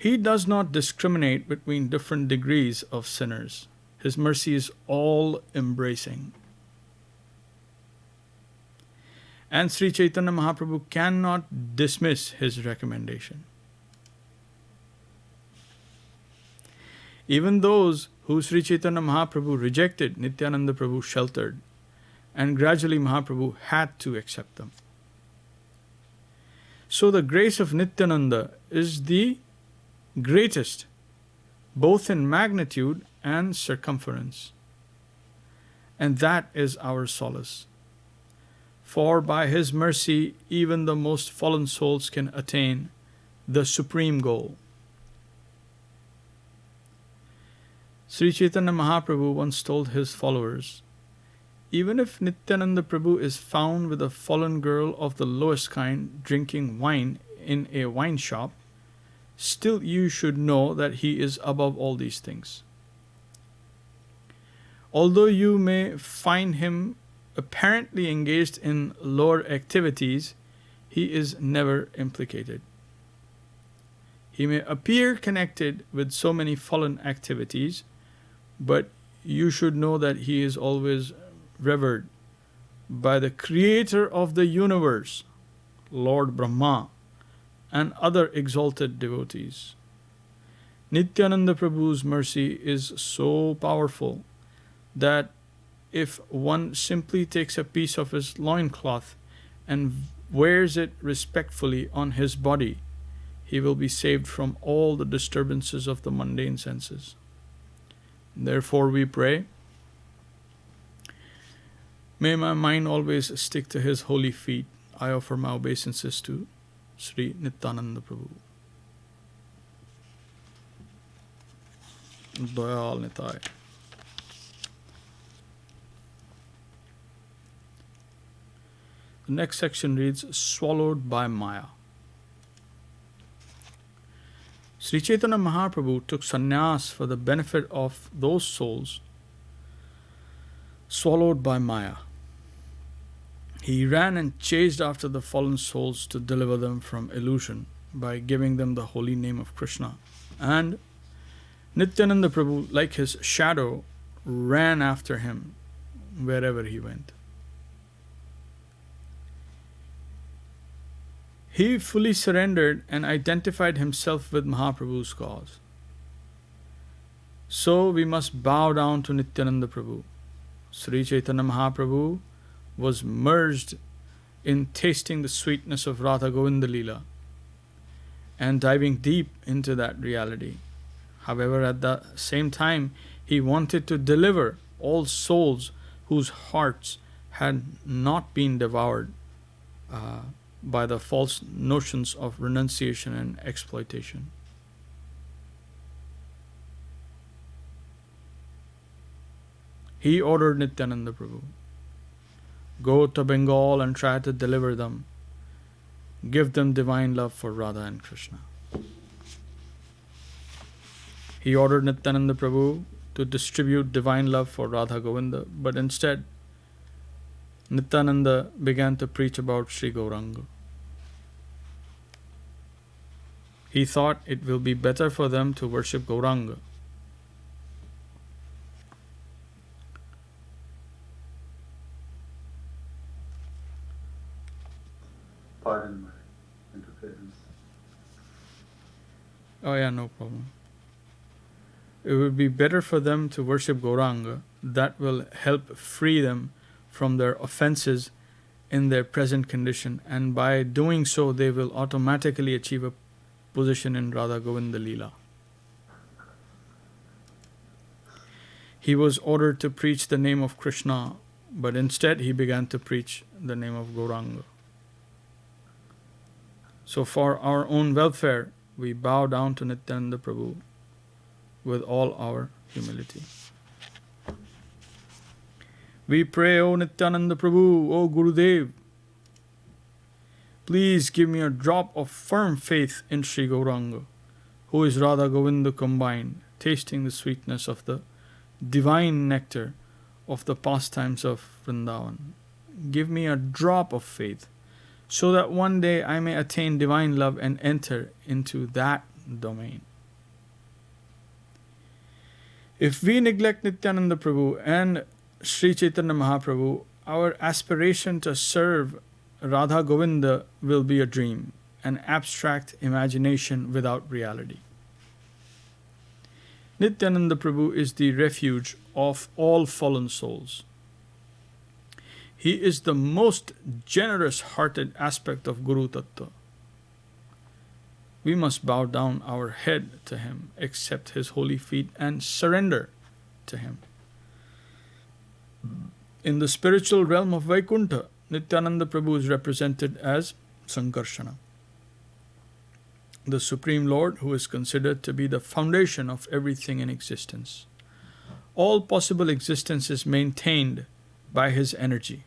He does not discriminate between different degrees of sinners. His mercy is all-embracing. And Sri Chaitanya Mahaprabhu cannot dismiss his recommendation. Even those who Sri Chaitanya Mahaprabhu rejected, Nityananda Prabhu sheltered, and gradually Mahaprabhu had to accept them. So the grace of Nityananda is the greatest, both in magnitude and circumference. And that is our solace. For by His mercy, even the most fallen souls can attain the supreme goal. Sri Chaitanya Mahaprabhu once told his followers, even if Nityananda Prabhu is found with a fallen girl of the lowest kind drinking wine in a wine shop, still you should know that he is above all these things. Although you may find him apparently engaged in lower activities, he is never implicated. He may appear connected with so many fallen activities, but you should know that he is always revered by the creator of the universe, Lord Brahma, and other exalted devotees. Nityananda Prabhu's mercy is so powerful that if one simply takes a piece of his loincloth and wears it respectfully on his body, he will be saved from all the disturbances of the mundane senses. Therefore we pray, may my mind always stick to his holy feet. I offer my obeisances to Sri Nityananda Prabhu. Dayal Nitai. The next section reads, Swallowed by Maya. Sri Chaitanya Mahaprabhu took sannyas for the benefit of those souls swallowed by Maya. He ran and chased after the fallen souls to deliver them from illusion by giving them the holy name of Krishna. And Nityananda Prabhu, like his shadow, ran after him wherever he went. He fully surrendered and identified himself with Mahaprabhu's cause. So we must bow down to Nityananda Prabhu. Sri Chaitanya Mahaprabhu was merged in tasting the sweetness of Radha Govinda Leela and diving deep into that reality. However, at the same time, he wanted to deliver all souls whose hearts had not been devoured by the false notions of renunciation and exploitation. He ordered Nityananda Prabhu, go to Bengal and try to deliver them. Give them divine love for Radha and Krishna. He ordered Nityananda Prabhu to distribute divine love for Radha Govinda, but instead, Nityananda began to preach about Sri Gauranga. He thought it will be better for them to worship Gauranga. Pardon my interference. Oh yeah, no problem. It would be better for them to worship Gauranga. That will help free them from their offenses in their present condition, and by doing so they will automatically achieve a position in Radha Govinda Leela. He was ordered to preach the name of Krishna, but instead he began to preach the name of Gauranga. So for our own welfare, we bow down to Nityananda Prabhu with all our humility. We pray, O Nityananda Prabhu, O Gurudev, please give me a drop of firm faith in Sri Gauranga, who is Radha Govinda combined, tasting the sweetness of the divine nectar of the pastimes of Vrindavan. Give me a drop of faith, so that one day I may attain divine love and enter into that domain. If we neglect Nityananda Prabhu and Sri Chaitanya Mahaprabhu, our aspiration to serve Radha Govinda will be a dream, an abstract imagination without reality. Nityananda Prabhu is the refuge of all fallen souls. He is the most generous-hearted aspect of Guru Tattva. We must bow down our head to him, accept his holy feet, and surrender to him. In the spiritual realm of Vaikuntha, Nityananda Prabhu is represented as Sankarshana, the Supreme Lord who is considered to be the foundation of everything in existence. All possible existence is maintained by his energy.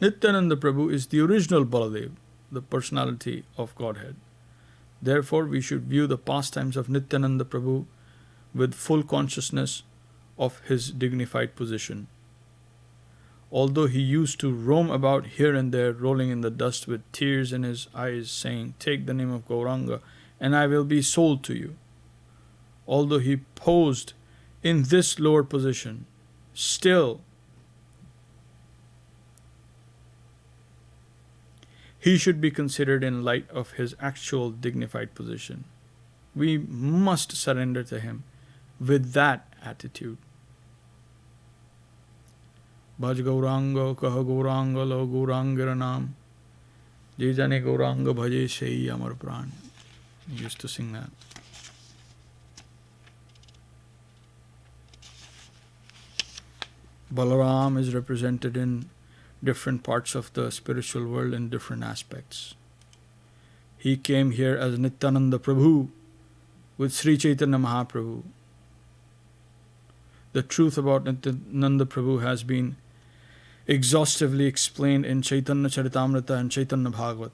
Nityananda Prabhu is the original Baladev, the personality of Godhead. Therefore, we should view the pastimes of Nityananda Prabhu with full consciousness of his dignified position. Although he used to roam about here and there, rolling in the dust with tears in his eyes, saying, "Take the name of Gauranga, and I will be sold to you." Although he posed in this lower position, still he should be considered in light of his actual dignified position. We must surrender to him with that attitude. Bhaj Gauranga, Kaha Gauranga, Lo Gauranga Naam, Je Jane Gauranga Bhaje Sei Amar Pran. He used to sing that. Balaram is represented in different parts of the spiritual world in different aspects. He came here as Nityananda Prabhu with Sri Chaitanya Mahaprabhu. The truth about Nityananda Prabhu has been exhaustively explained in Chaitanya Charitamrita and Chaitanya Bhagavat.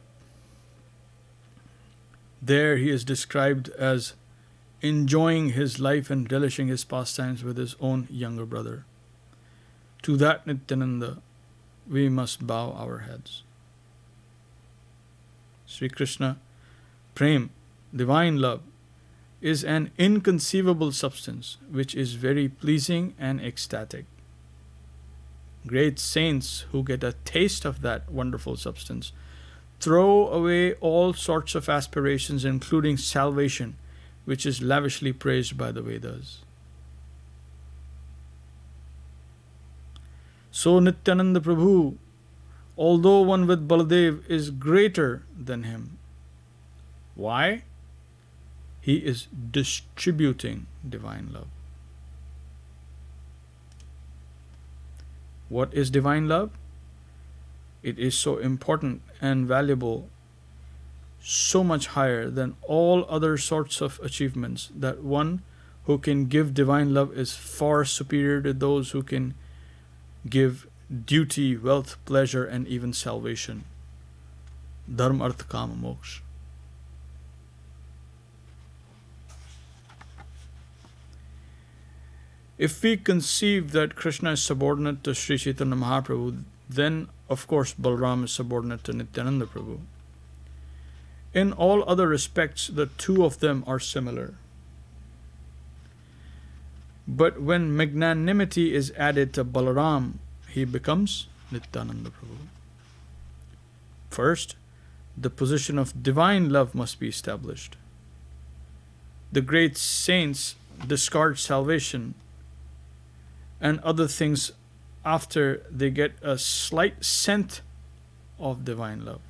There he is described as enjoying his life and relishing his pastimes with his own younger brother. To that Nityananda, we must bow our heads. Sri Krishna, Prem, divine love, is an inconceivable substance which is very pleasing and ecstatic. Great saints who get a taste of that wonderful substance throw away all sorts of aspirations, including salvation, which is lavishly praised by the Vedas. So Nityananda Prabhu, although one with Baladev, is greater than him. Why? He is distributing divine love. What is divine love? It is so important and valuable, so much higher than all other sorts of achievements, that one who can give divine love is far superior to those who can give duty, wealth, pleasure, and even salvation. Dharma, Artha, Kama, Moksha. If we conceive that Krishna is subordinate to Sri Chaitanya Mahaprabhu, then of course Balaram is subordinate to Nityananda Prabhu. In all other respects, the two of them are similar. But when magnanimity is added to Balaram, he becomes Nityananda Prabhu. First, the position of divine love must be established. The great saints discard salvation and other things after they get a slight scent of divine love.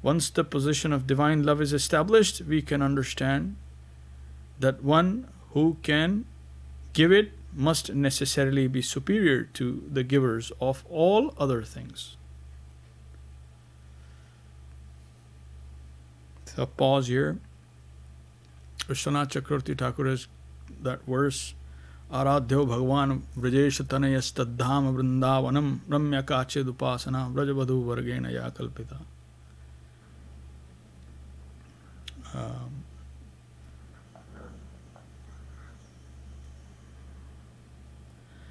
Once the position of divine love is established, we can understand that one who can give it must necessarily be superior to the givers of all other things. So pause here. Vishwanath Chakravarti Thakur has that verse, Aradhyo Bhagavan Vrajesh Tanayas Taddham Vrindavanam Ramya Kachid Upasana Vrajavadhu Vargena Ya Kalpita.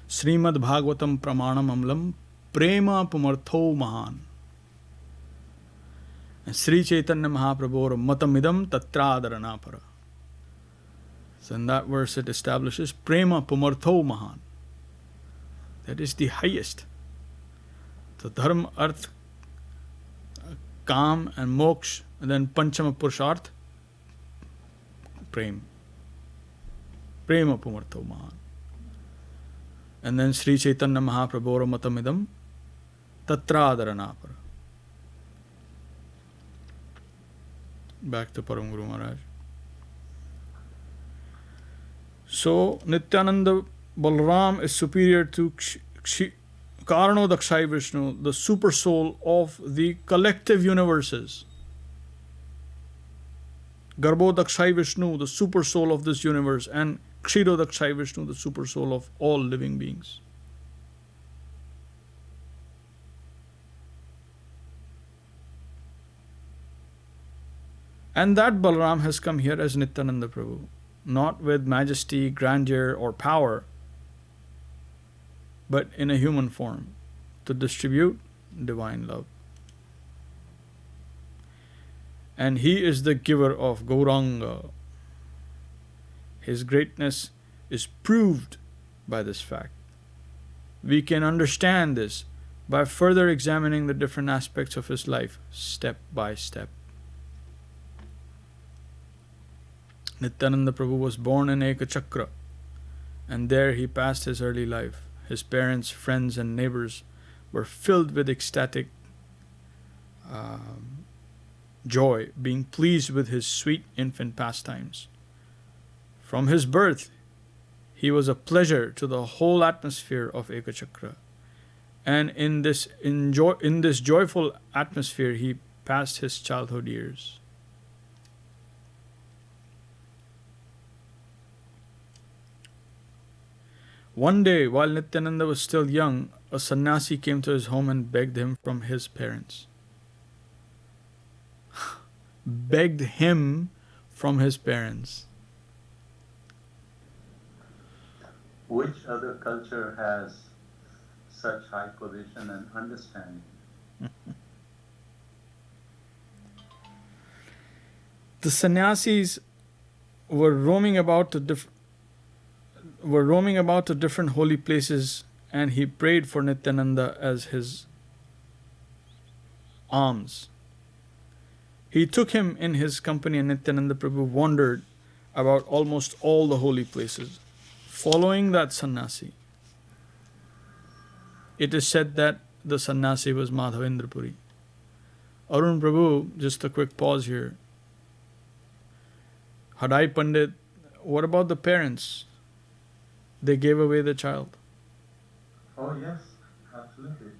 Srimad Bhagavatam Pramanam Amlam Prema Pumartho Mahan. Sri Chaitanya Mahaprabhu Matamidam Tatradarana Para. So in that verse it establishes Prema Pumartho Mahan. That is the highest. So Dharma, Arth, Kam and Moksha, and then Panchama Purusharth, Prem. Prema Pumartho Mahan. And then Sri Chaitanya Mahaprabhora Matamidam Tatraadaranapara. Back to Param Guru Maharaj. So Nityananda Balaram is superior to Karano Dakshai Vishnu, the super soul of the collective universes. Garbho Dakshai Vishnu, the super soul of this universe, and Kshiro Dakshai Vishnu, the super soul of all living beings. And that Balaram has come here as Nityananda Prabhu, not with majesty, grandeur, or power, but in a human form, to distribute divine love. And he is the giver of Gauranga. His greatness is proved by this fact. We can understand this by further examining the different aspects of his life, step by step. Nityananda Prabhu was born in Ekachakra, and there he passed his early life. His parents, friends, and neighbors were filled with ecstatic joy, being pleased with his sweet infant pastimes. From his birth, he was a pleasure to the whole atmosphere of Ekachakra. And in this joyful atmosphere, he passed his childhood years. One day, while Nityananda was still young, a sannyasi came to his home and begged him from his parents. Begged him from his parents. Which other culture has such high position and understanding? The sannyasis were roaming about to different holy places, and he prayed for Nityananda as his alms. He took him in his company, and Nityananda Prabhu wandered about almost all the holy places, following that sannyasi. It is said that the sannyasi was Madhavendra Puri. Arun Prabhu, just a quick pause here. Hadai Pandit, what about the parents? They gave away the child. Oh yes, absolutely.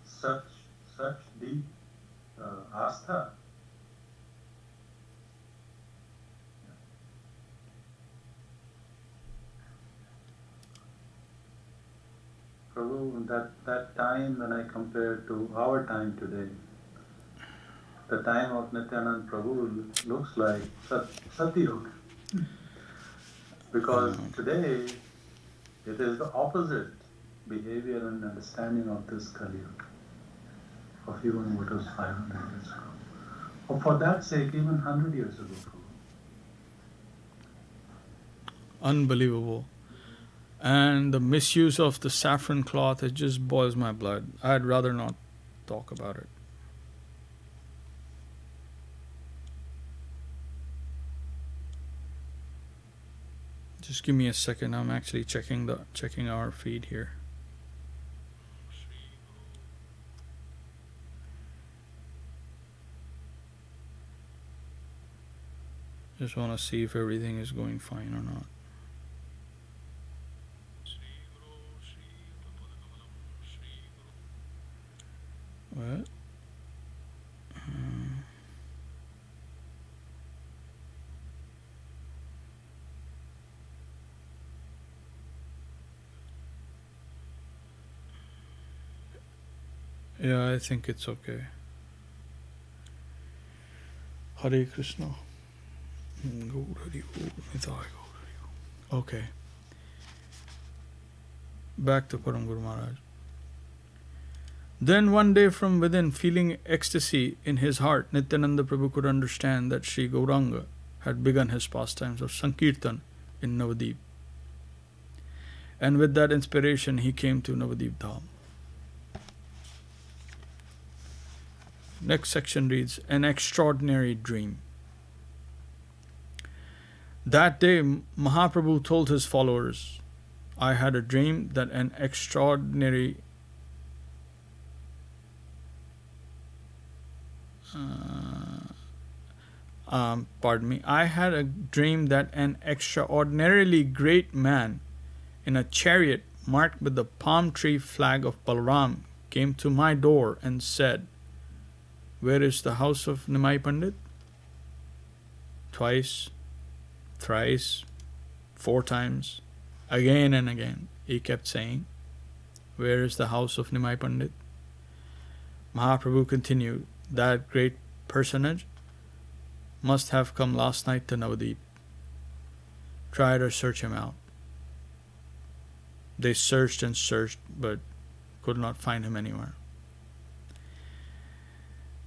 Such deep astha. Prabhu, that time when I compare to our time today, the time of Nityananda Prabhu looks like Satyug. Because today it is the opposite behavior and understanding of this Kali Yuga, of even what was 500 years ago. Or for that sake, even 100 years ago. Unbelievable. And the misuse of the saffron cloth, it just boils my blood. I'd rather not talk about it. Just give me a second. I'm actually checking our feed here. Just want to see if everything is going fine or not. What? Yeah, I think it's okay. Hare Krishna. Okay. Back to Param Guru Maharaj. Then one day from within, feeling ecstasy in his heart, Nityananda Prabhu could understand that Sri Gauranga had begun his pastimes of Sankirtan in Navadip. And with that inspiration, he came to Navadip Dham. Next section reads, An extraordinary dream. That day, Mahaprabhu told his followers, I had a dream that an extraordinary I had a dream that an extraordinarily great man in a chariot marked with the palm tree flag of Balaram came to my door and said, Where is the house of Nimai Pandit? Twice, thrice, 4 times, again and again, he kept saying, Where is the house of Nimai Pandit? Mahaprabhu continued, That great personage must have come last night to Navadip. Try to search him out. They searched and searched, but could not find him anywhere.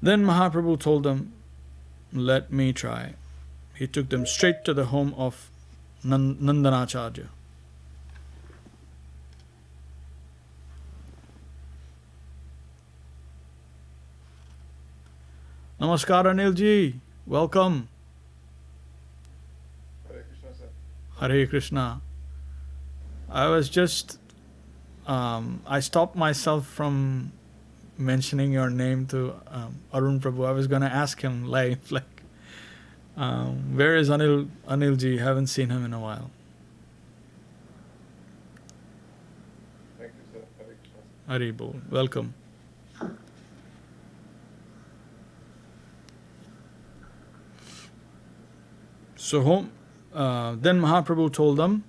Then Mahaprabhu told them, Let me try. He took them straight to the home of Nandanacharya. Namaskar Anilji, welcome. Hare Krishna, sir. Hare Krishna. I was just, I stopped myself from mentioning your name to Arun Prabhu. I was going to ask him live, where is Anilji? Haven't seen him in a while. Thank you, sir. Hare Krishna, sir. Hari Bol, welcome. So then Mahaprabhu told them,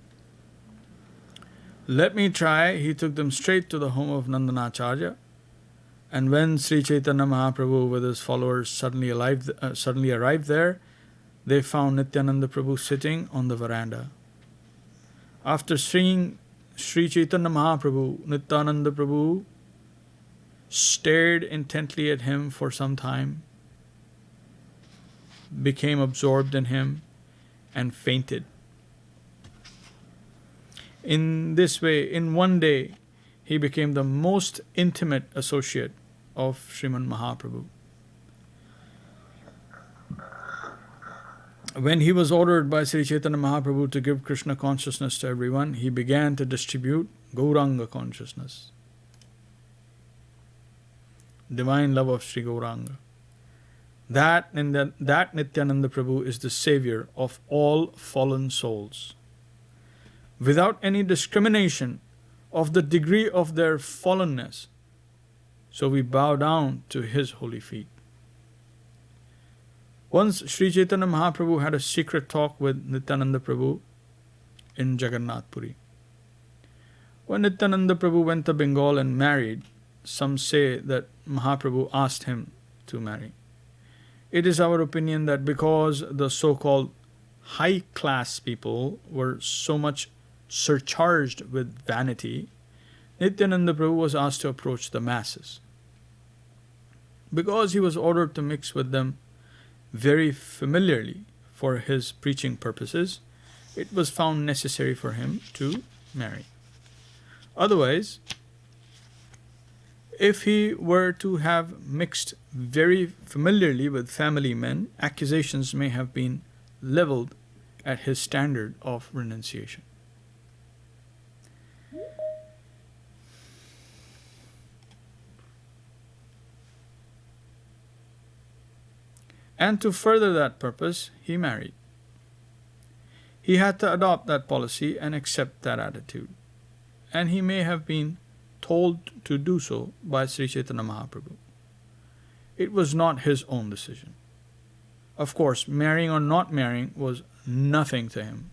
Let me try. He took them straight to the home of Nandanacharya. And when Sri Chaitanya Mahaprabhu with his followers suddenly arrived there, they found Nityananda Prabhu sitting on the veranda. After seeing Sri Chaitanya Mahaprabhu, Nityananda Prabhu stared intently at him for some time, became absorbed in him, and fainted. In this way, in one day, he became the most intimate associate of Sriman Mahaprabhu. When he was ordered by Sri Chaitanya Mahaprabhu to give Krishna consciousness to everyone, he began to distribute Gauranga consciousness, divine love of Sri Gauranga. That Nityananda Prabhu is the savior of all fallen souls. Without any discrimination of the degree of their fallenness, so we bow down to his holy feet. Once Sri Chaitanya Mahaprabhu had a secret talk with Nityananda Prabhu in Jagannath Puri. When Nityananda Prabhu went to Bengal and married, some say that Mahaprabhu asked him to marry. It is our opinion that because the so-called high-class people were so much surcharged with vanity, Nityananda Prabhu was asked to approach the masses. Because he was ordered to mix with them very familiarly for his preaching purposes, it was found necessary for him to marry. Otherwise, if he were to have mixed very familiarly with family men, accusations may have been leveled at his standard of renunciation. And to further that purpose, he married. He had to adopt that policy and accept that attitude. And he may have been told to do so by Sri Chaitanya Mahaprabhu. It was not his own decision. Of course, marrying or not marrying was nothing to him.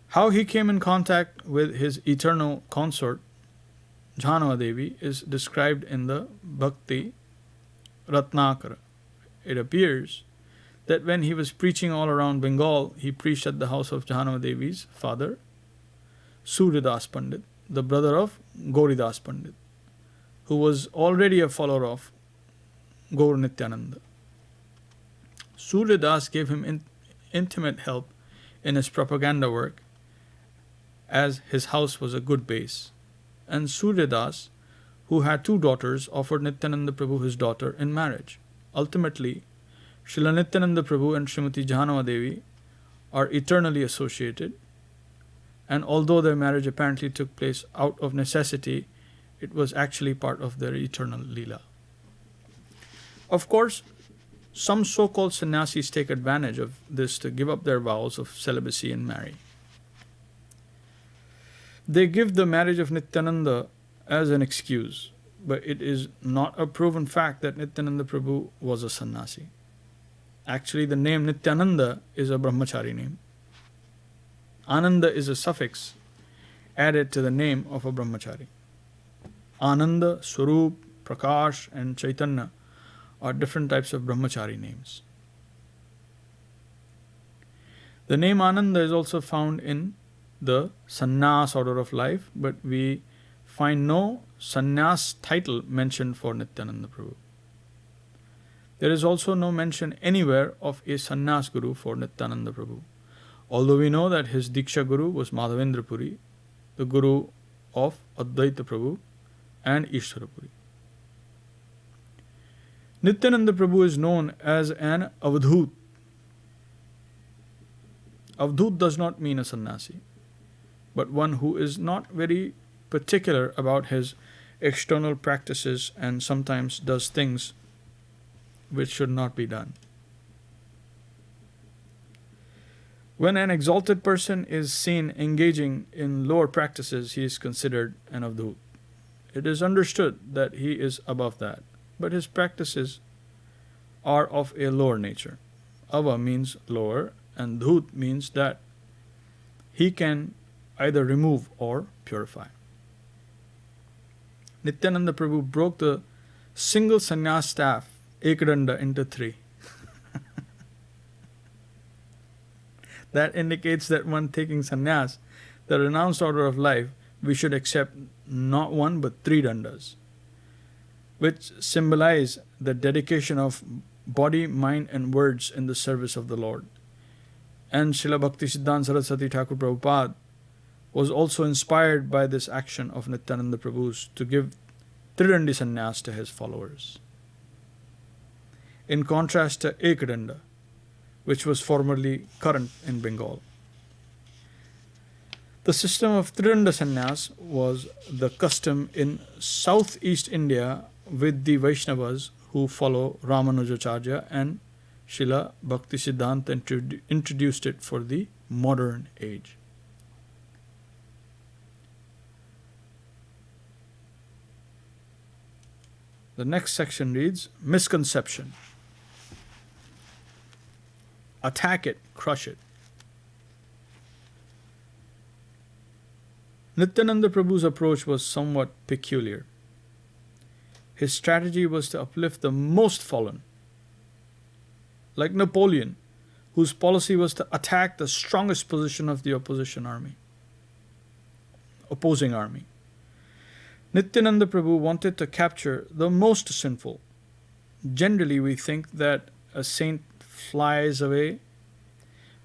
How he came in contact with his eternal consort, Jhanava Devi, is described in the Bhakti Ratnakara. It appears that when he was preaching all around Bengal, he preached at the house of Jhanava Devi's father, Suryadas Pandit, the brother of Gauridas Pandit, who was already a follower of Gaur Nityananda. Suryadas gave him intimate help in his propaganda work, as his house was a good base. And Suryadas, who had 2 daughters, offered Nityananda Prabhu his daughter in marriage. Ultimately, Srila Nityananda Prabhu and Srimati Jahanava Devi are eternally associated, and although their marriage apparently took place out of necessity, it was actually part of their eternal Leela. Of course, some so-called sannyasis take advantage of this to give up their vows of celibacy and marry. They give the marriage of Nityananda as an excuse, but it is not a proven fact that Nityananda Prabhu was a sannyasi. Actually, the name Nityananda is a brahmachari name. Ananda is a suffix added to the name of a brahmachari. Ananda, Swarup, Prakash, and Chaitanya are different types of brahmachari names. The name Ananda is also found in the sannyas order of life, but we find no sannyas title mentioned for Nityananda Prabhu. There is also no mention anywhere of a sannyas guru for Nityananda Prabhu, although we know that his Diksha Guru was Madhavendra Puri, the guru of Advaita Prabhu and Ishvara Puri. Nityananda Prabhu is known as an Avadhut. Avadhut does not mean a sannyasi, but one who is not very particular about his external practices and sometimes does things which should not be done. When an exalted person is seen engaging in lower practices, he is considered an Avadhut. It is understood that he is above that, but his practices are of a lower nature. Ava means lower, and Dhut means that he can either remove or purify. Nityananda Prabhu broke the single sannyas staff, Ekadanda, into 3. That indicates that when taking sannyas, the renounced order of life, we should accept not 1 but 3 dandas, which symbolize the dedication of body, mind, and words in the service of the Lord. And Srila Bhakti Siddhanta Saraswati Thakur Prabhupada was also inspired by this action of Nityananda Prabhu's to give Tridandi sannyas to his followers, in contrast to Ekadanda, which was formerly current in Bengal. The system of Tridanda sannyas was the custom in southeast India with the Vaishnavas who follow Ramanujacharya, and Srila Bhakti Siddhanta introduced it for the modern age. The next section reads, misconception. Attack it, crush it. Nityananda Prabhu's approach was somewhat peculiar. His strategy was to uplift the most fallen, like Napoleon, whose policy was to attack the strongest position of the opposing army. Nityananda Prabhu wanted to capture the most sinful. Generally, we think that a saint flies away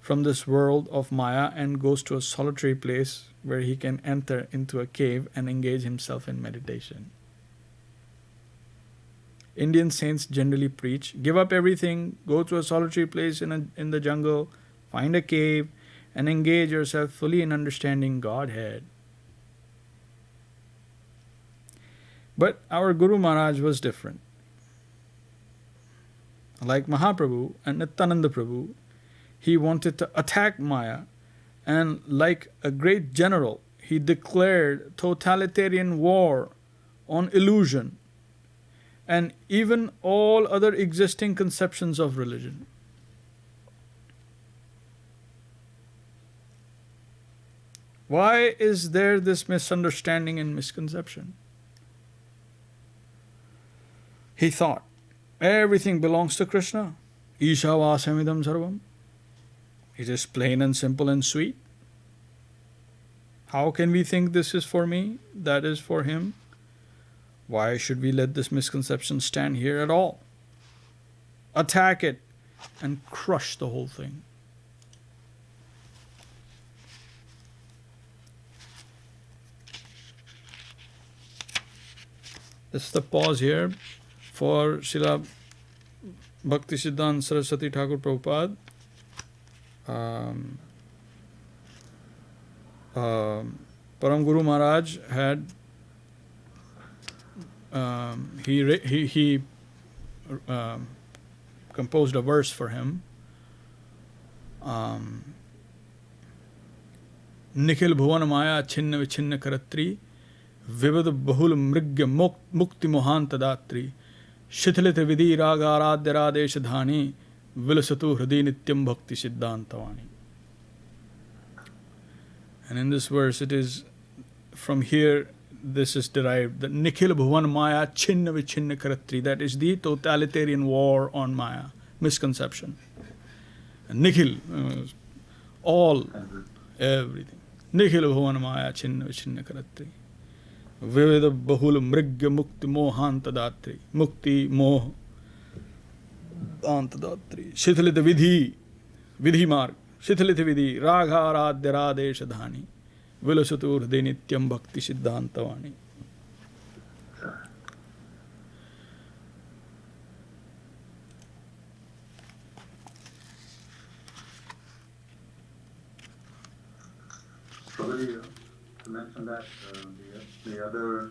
from this world of Maya and goes to a solitary place where he can enter into a cave and engage himself in meditation. Indian saints generally preach, give up everything, go to a solitary place in the jungle, find a cave, and engage yourself fully in understanding Godhead. But our Guru Mahārāj was different. Like Mahaprabhu and Nityananda Prabhu, he wanted to attack Maya, and like a great general, he declared totalitarian war on illusion and even all other existing conceptions of religion. Why is there this misunderstanding and misconception? He thought, everything belongs to Krishna. Ishawasamidam sarvam. It is plain and simple and sweet. How can we think this is for me, that is for him? Why should we let this misconception stand here at all? Attack it, and crush the whole thing. That's the pause here for Srila Bhakti Siddhanta Saraswati Thakur Prabhupada. Param Guru Mahārāj had he composed a verse for him. Nikhil Bhuvan Maya Chinna Vichinna Karatri Vivad Bahul Mrigya Mukti Mohanta Datri Shithalit Vidhi Raga Aradya Radesh Dhani Vilasatu Hradi Nityam Bhakti Siddhantavani. And in this verse it is from here this is derived, that Nikhil Bhuvan Maya Chinna Vichinna Karatri, that is the totalitarian war on Maya, misconception. And Nikhil, all, everything. Nikhil Bhuvan Maya Chinna Vichinna Karatri. Viveda Bahul Mrigya Mukti Mohanta Datri. Mukti Moh Antadatri. Shithalita Vidhi, Vidhi Marg. Shithalita Vidhi, Ragha Aradya Radesh Dhani. Vilasatur Nityam Bhakti Siddhantavani. Probably to mention that the other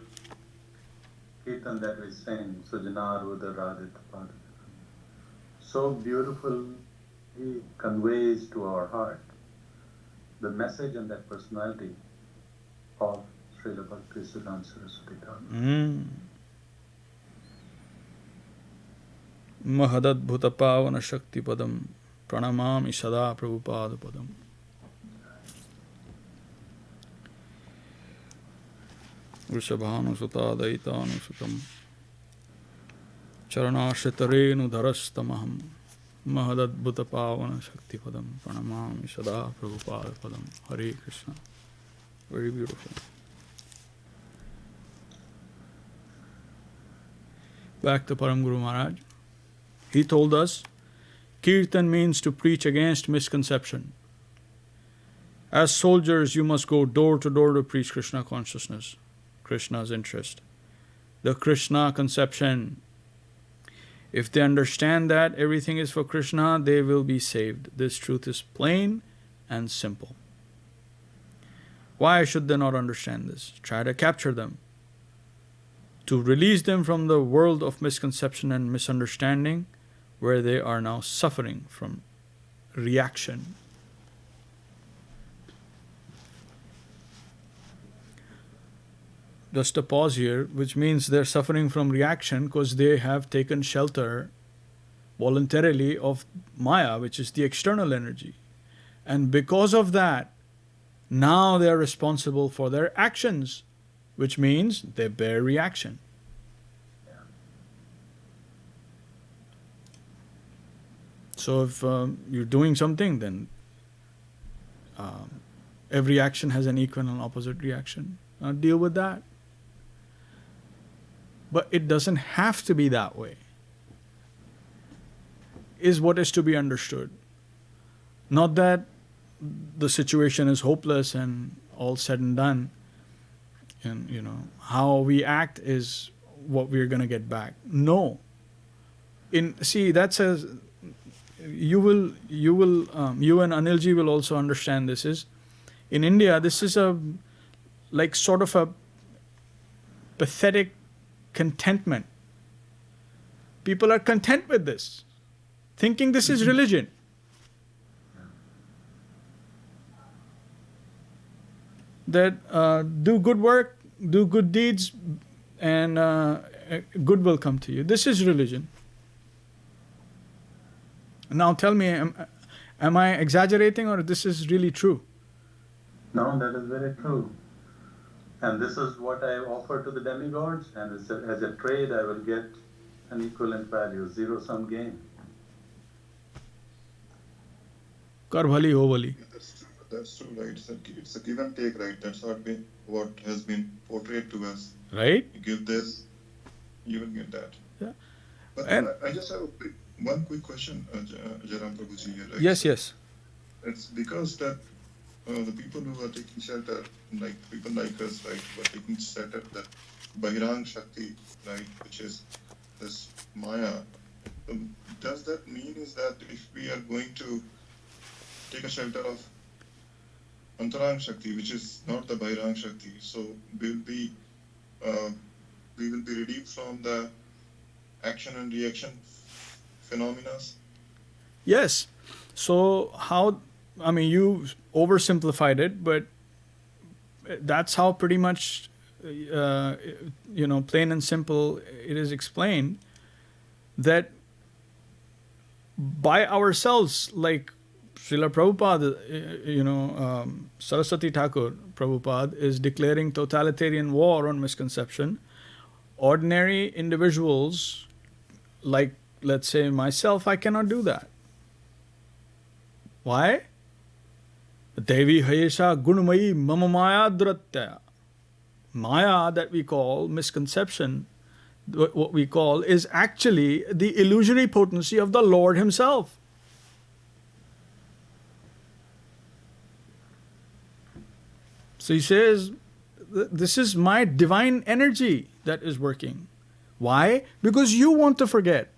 Kirtan that we sing, Sujanar Uda Radhit Pada, so beautifully conveys to our heart the message and that personality of Srila Bhakti Siddhanta Saraswati Thakur. Mahadadbhuta Pavana Shakti Padam Pranamami Sada Prabhupada Padam. Vrishabhanu Sutta Daitanu Sutam Charanashitarenu Dharastamaham Mahadadbhuta Pavana Shakti Padam Pranamami Sada Prabhupada Padam. Hare Krishna. Very beautiful. Back to Param Guru Mahārāj. He told us, Kirtan means to preach against misconception. As soldiers, you must go door to door to preach Krishna consciousness, Krishna's interest, the Krishna conception. If they understand that everything is for Krishna, they will be saved. This truth is plain and simple. Why should they not understand this? Try to capture them. To release them from the world of misconception and misunderstanding, where they are now suffering from reaction. Just a pause here, which means they're suffering from reaction because they have taken shelter voluntarily of Maya, which is the external energy. And because of that, now they are responsible for their actions, which means they bear reaction. So if you're doing something, then every action has an equal and opposite reaction. Deal with that. But it doesn't have to be that way, is what is to be understood. Not that the situation is hopeless and all said and done, and how we act is what we're going to get back. No. That says you and Anilji will also understand this. Is in India, this is sort of a pathetic contentment. People are content with this, thinking this is religion. That do good work, do good deeds, and good will come to you. This is religion. Now tell me, am I exaggerating or this is really true? No, that is very true. And this is what I offer to the demigods, and as a trade I will get an equivalent value, zero-sum game. Kar bhali ho bhali. That's true, right? It's a give and take, right? That's what has been portrayed to us. Right? You give this, you will get that. Yeah. But And I just have one quick question, Jaram Prabhuji here. Right? Yes, yes. It's because that the people who are taking shelter, like people like us, right, who are taking shelter, that Bahirang Shakti, right, which is this Maya, does that mean is that if we are going to take a shelter of Antarang Shakti, which is not the Bahirang Shakti, so we will be relieved from the action and reaction phenomena? Yes. So how, I mean, you oversimplified it, but that's how pretty much, plain and simple, it is explained that by ourselves, like Srila Prabhupada, Saraswati Thakur Prabhupada is declaring totalitarian war on misconception. Ordinary individuals, like let's say myself, I cannot do that. Why? Devi Hayesha Gunmayi Mama Maya Dratya. Maya, that we call misconception, what we call, is actually the illusory potency of the Lord Himself. So He says, this is my divine energy that is working. Why? Because you want to forget.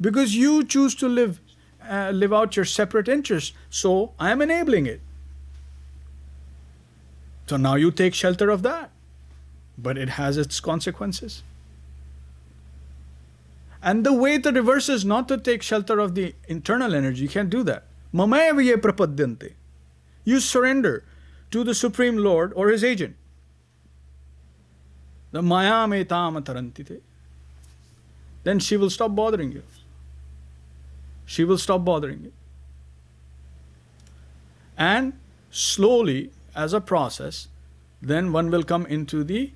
Because you choose to live out your separate interests. So I am enabling it. So now you take shelter of that. But it has its consequences. And the way to reverse is not to take shelter of the internal energy. You can't do that. Mamaya ye prapadyante. You surrender to the Supreme Lord or His agent. The maya me tam tarantite. Then she will stop bothering you. She will stop bothering you. And slowly, as a process, then one will come into the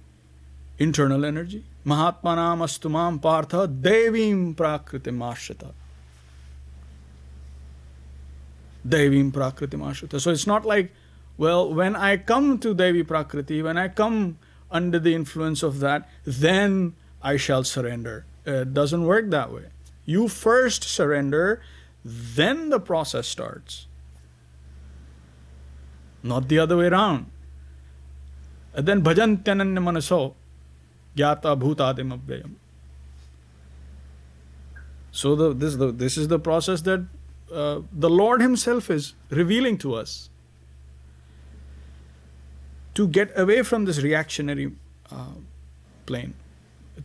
internal energy. Mahatmanam astumam partha devim prakritim ashrita. Devim prakritim ashrita. So it's not like, well, when I come to Devi Prakriti, when I come under the influence of that, then I shall surrender. It doesn't work that way. You first surrender, then the process starts. Not the other way around. And then bhajantananya manaso gyata bhutadim abhyayam. So this is the process that the Lord Himself is revealing to us. To get away from this reactionary plane.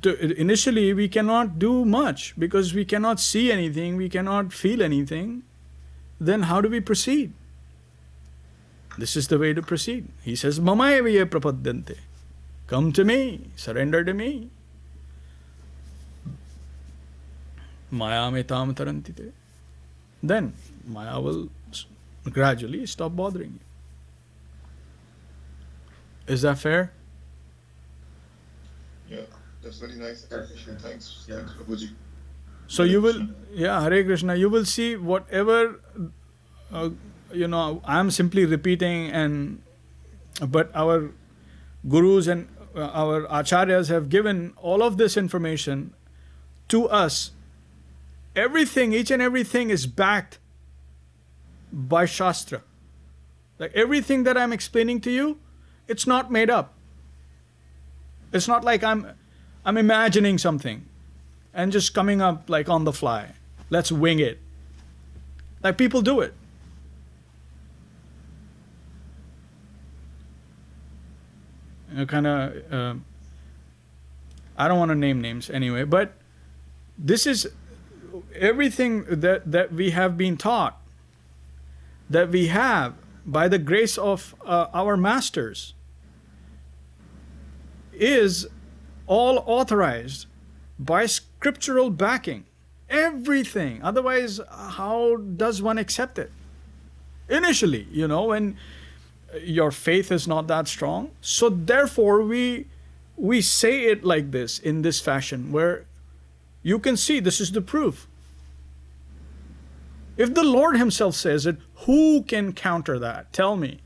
Initially, we cannot do much because we cannot see anything, we cannot feel anything. Then how do we proceed? This is the way to proceed. He says, Mamaya prapadyante. Come to me, surrender to me. Maya me tam tarantite. Then Maya will gradually stop bothering you. Is that fair? Yeah, that's very nice explanation. Thanks, Prabhuji. So you will, Hare Krishna, you will see whatever, I'm simply repeating, but our gurus and our acharyas have given all of this information to us. Everything, each and everything is backed by Shastra. Like everything that I'm explaining to you, it's not made up. It's not like I'm imagining something and just coming up like on the fly. Let's wing it. Like people do it. I don't want to name names anyway, but this is everything that we have been taught, that we have by the grace of our masters, is all authorized by scriptural backing. Everything. Otherwise, how does one accept it? Initially, when your faith is not that strong. So therefore, we say it like this, in this fashion, where you can see this is the proof. If the Lord Himself says it, who can counter that? Tell me.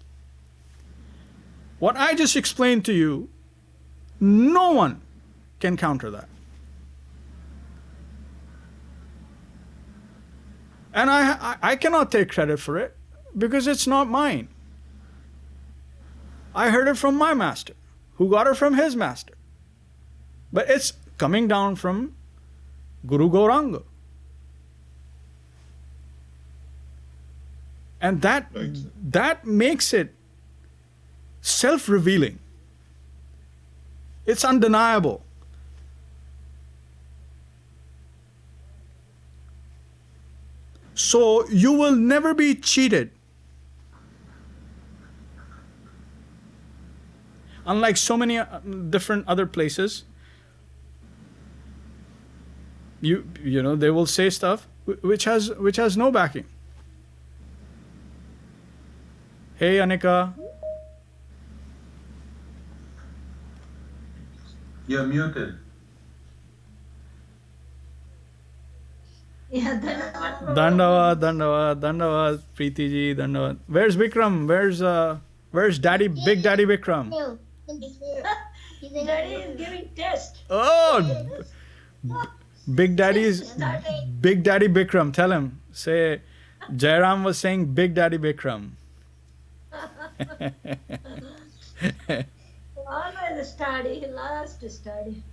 What I just explained to you, no one can counter that. And I cannot take credit for it because it's not mine. I heard it from my master, who got it from his master. But it's coming down from Guru Gauranga. And that makes it self-revealing. It's undeniable. So you will never be cheated. Unlike so many different other places, you know, they will say stuff which has no backing. Hey Anika. You're muted. Yeah, Dandavad, Preeti ji, Dandavad. Where's Vikram? Where's Daddy, Big Daddy Vikram? Daddy is giving test. Oh, Big Daddy Bikram. Tell him. Say, Jairam was saying Big Daddy Bikram. Always study. He loves to study.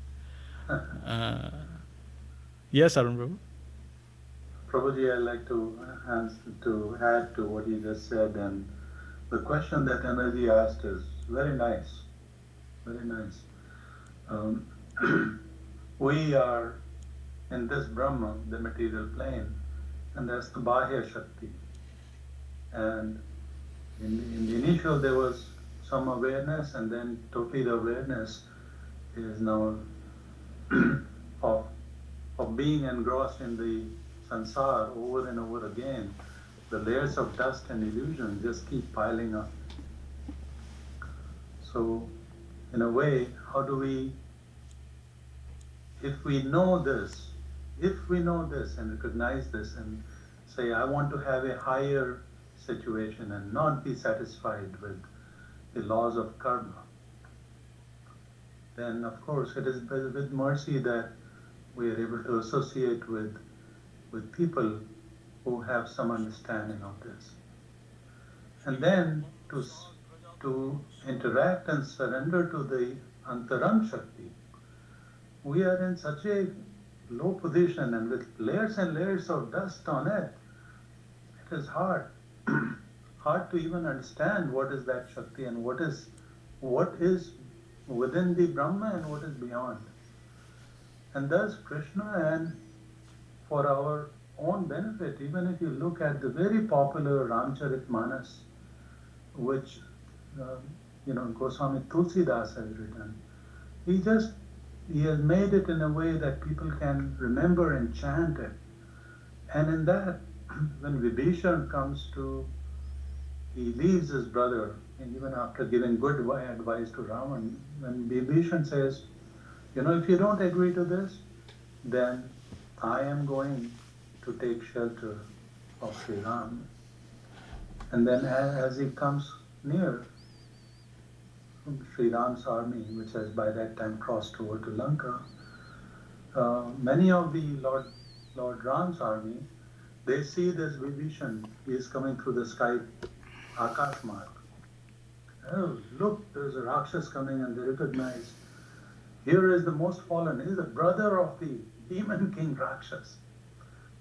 Yes, Arun Prabhu. Prabhuji, I'd like to add to what you just said, and the question that Energy asked is very nice, very nice. We are in this Brahma, the material plane, and that's the Bahya Shakti. And in the initial there was some awareness, and then totally the awareness is now of being engrossed in the sansar over and over again. The layers of dust and illusion just keep piling up. So, in a way, how do we, if we know this and recognize this and say, I want to have a higher situation and not be satisfied with the laws of karma, then of course it is with mercy that we are able to associate with people who have some understanding of this. And then to interact and surrender to the Antaram Shakti, we are in such a low position and with layers and layers of dust on it. It is hard to even understand what is that Shakti and what is within the Brahma and what is beyond. And thus Krishna, and for our own benefit, even if you look at the very popular Ramcharitmanas, which Goswami Tulsidas has written, he has made it in a way that people can remember and chant it. And in that, when Vibhishan he leaves his brother, and even after giving good advice to Ravan, when Vibhishan says, if you don't agree to this, then I am going to take shelter of Sri Ram. And then as he comes near Sri Ram's army, which has by that time crossed over to Lanka, many of the Lord Ram's army, they see this Vibhishan. He is coming through the sky, Akash Marg. Oh, look, there's a Rakṣhak coming, and they recognize, here is the most fallen. He is the brother of the demon king Rakṣhak.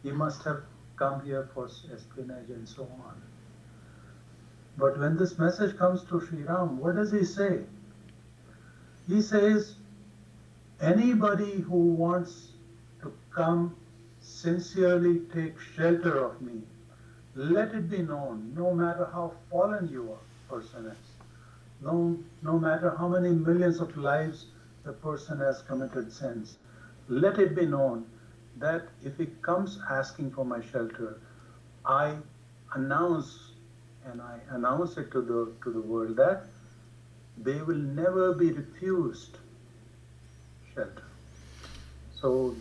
He must have come here for espionage and so on. But when this message comes to Sri Ram, what does he say? He says, anybody who wants to come sincerely take shelter of me, let it be known, no matter how fallen your person is, no matter how many millions of lives the person has committed sins, let it be known that if he comes asking for my shelter, I announce it to the world that they will never be refused shelter. So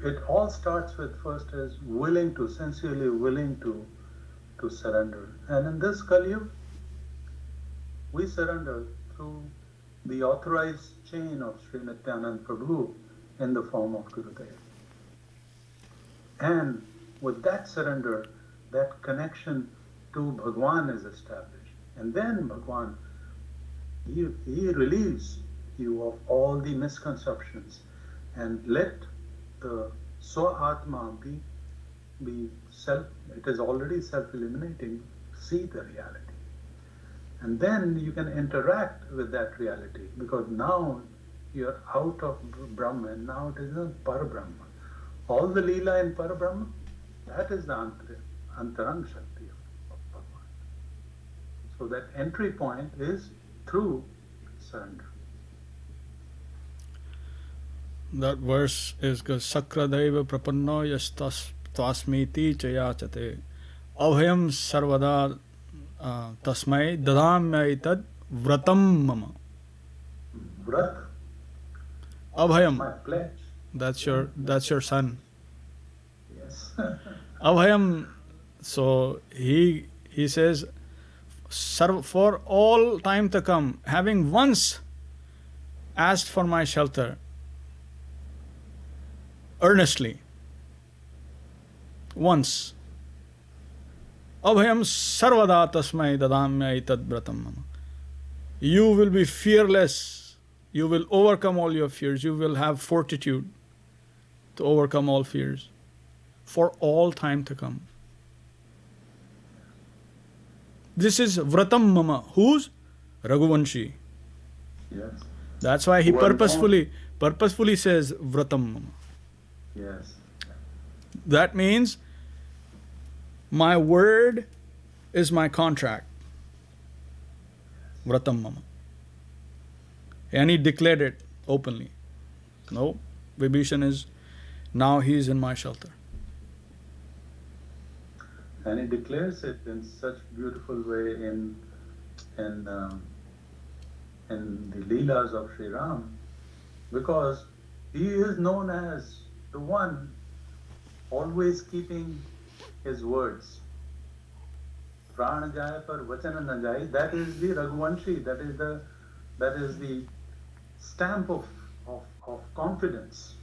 it all starts with first is sincerely willing to surrender. And in this Kali Yuga, we surrender through the authorized chain of Sri Nityananda Prabhu in the form of Gurudev. And with that surrender, that connection to Bhagwan is established. And then Bhagwan, he relieves you of all the misconceptions and let the Swa-Atma be self, it is already self-eliminating, see the reality. And then you can interact with that reality, because now you're out of Brahma and now it is a Parabrahma. All the Leela in Parabrahma, that is the Antarang Shakti of Bhagwan. So that entry point is through surrender. That verse is Sakradaiva prapanno yastas tasmiti chayachate abhayam sarvada tasmai dadamyaitad vratam mama. Vrat, Abhayam, my pledge. that's your son. Yes. Abhayam, so he says, for all time to come, having once asked for my shelter earnestly, once, Abhayam sarvada tasmai dadamya itad vratam mama. You will be fearless. You will overcome all your fears. You will have fortitude to overcome all fears for all time to come. This is vratam mama. Whose? Raghuvanshi. Yes. That's why he Who are purposefully says vratam mama. Yes. That means my word is my contract. Vratam mama. And he declared it openly. No, Vibhishan is, now he is in my shelter. And he declares it in such beautiful way in the Leelas of Sri Ram, because he is known as the one always keeping his words. Prana jaya par vachana na jai. That is the Raghuvanshi. That is the stamp of confidence.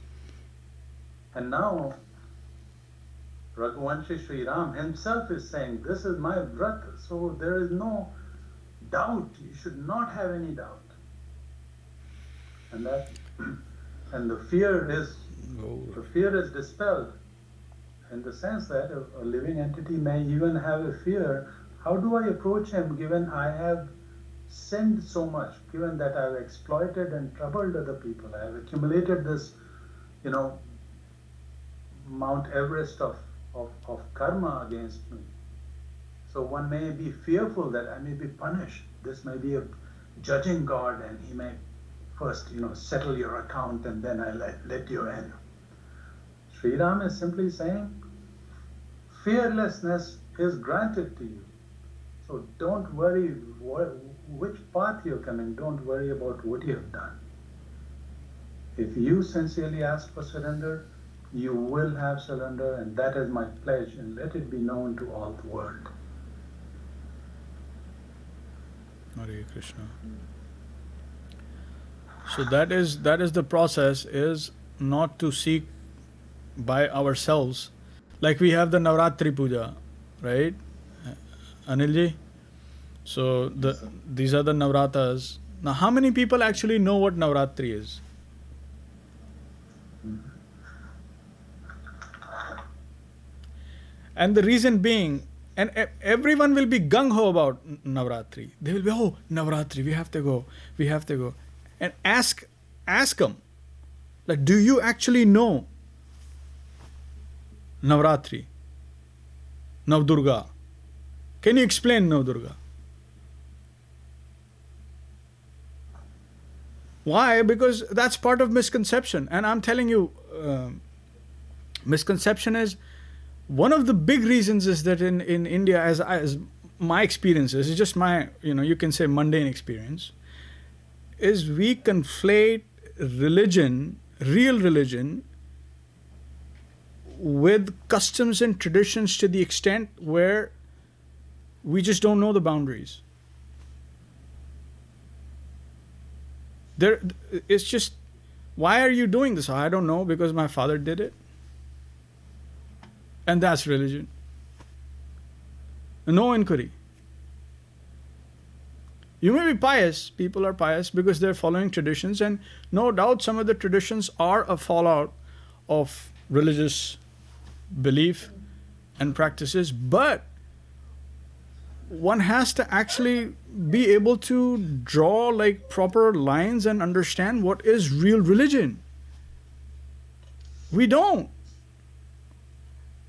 And now Raghuvanshi Sri Ram himself is saying, this is my vrat, so there is no doubt. You should not have any doubt. And the fear is dispelled, in the sense that a living entity may even have a fear. How do I approach him, given I have sinned so much, given that I have exploited and troubled other people? I have accumulated this, Mount Everest of karma against me. So one may be fearful that I may be punished. This may be a judging God, and he may first, settle your account and then I let you in. Sri Ram is simply saying, fearlessness is granted to you. So don't worry which path you're coming. Don't worry about what you have done. If you sincerely ask for surrender, you will have surrender, and that is my pledge, and let it be known to all the world. Hare Krishna. So that is the process, is not to seek by ourselves. Like we have the Navratri Puja, right? Anilji? So these are the Navratas. Now how many people actually know what Navratri is? And the reason being, and everyone will be gung-ho about Navratri. They will be, oh, Navratri, we have to go. And ask them, like, do you actually know Navratri? Navdurga? Can you explain Navdurga? Why? Because that's part of misconception. And I'm telling you, misconception is, one of the big reasons is that in India, as my experiences, it's just my, you can say mundane experience, is we conflate religion, real religion, with customs and traditions to the extent where we just don't know the boundaries. It's just, why are you doing this? I don't know, because my father did it. And that's religion. No inquiry. You may be pious, people are pious because they're following traditions, and no doubt some of the traditions are a fallout of religious belief and practices, but one has to actually be able to draw like proper lines and understand what is real religion. We don't.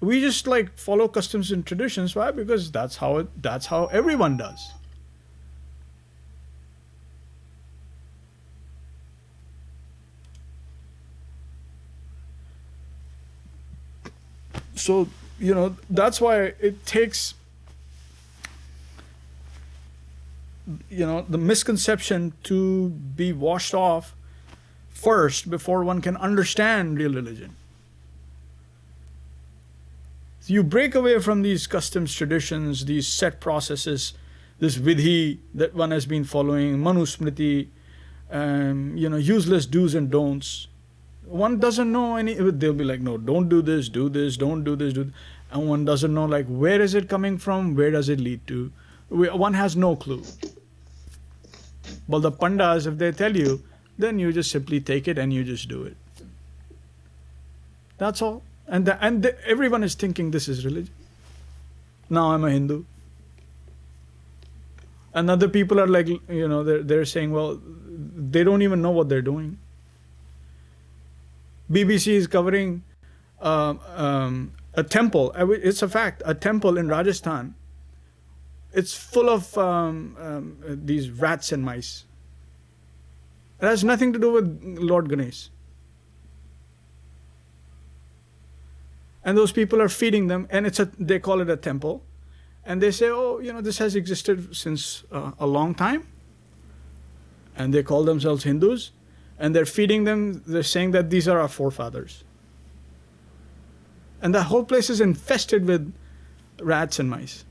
We just like follow customs and traditions. Why? Because that's how everyone does. So, that's why it takes, the misconception to be washed off first before one can understand real religion. So you break away from these customs, traditions, these set processes, this vidhi that one has been following, manusmriti, useless do's and don'ts. One doesn't know any, they'll be like, no, don't do this, don't do this, do this. And one doesn't know like, where is it coming from, where does it lead to? One has no clue. But the pandas, if they tell you, then you just simply take it and you just do it. That's all. And everyone is thinking this is religion. Now I'm a Hindu. And other people are like, they're saying, well, they don't even know what they're doing. BBC is covering a temple. It's a fact. A temple in Rajasthan. It's full of these rats and mice. It has nothing to do with Lord Ganesh. And those people are feeding them, and they call it a temple. And they say, oh, this has existed since a long time. And they call themselves Hindus. And they're feeding them, they're saying that these are our forefathers. And the whole place is infested with rats and mice.